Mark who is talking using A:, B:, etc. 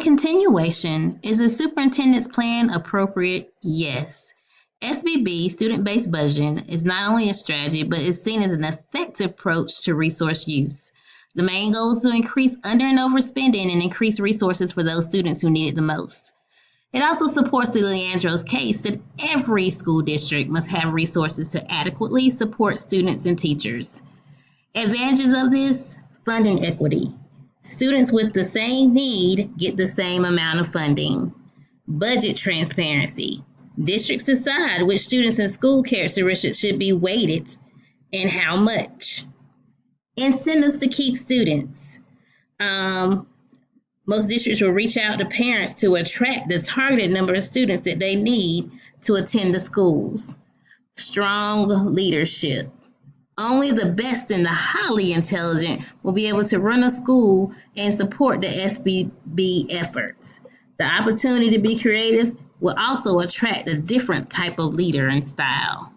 A: continuation, is the superintendent's plan appropriate? Yes. SBB, student-based budgeting, is not only a strategy, but is seen as an effective approach to resource use. The main goal is to increase under and overspending and increase resources for those students who need it the most. It also supports the Leandro's case that every school district must have resources to adequately support students and teachers. Advantages of this: funding equity. Students with the same need get the same amount of funding. Budget transparency. Districts decide which students and school characteristics should be weighted and how much. Incentives to keep students. Most districts will reach out to parents to attract the targeted number of students that they need to attend the schools. Strong leadership. Only the best and the highly intelligent will be able to run a school and support the SBB efforts. The opportunity to be creative will also attract a different type of leader and style.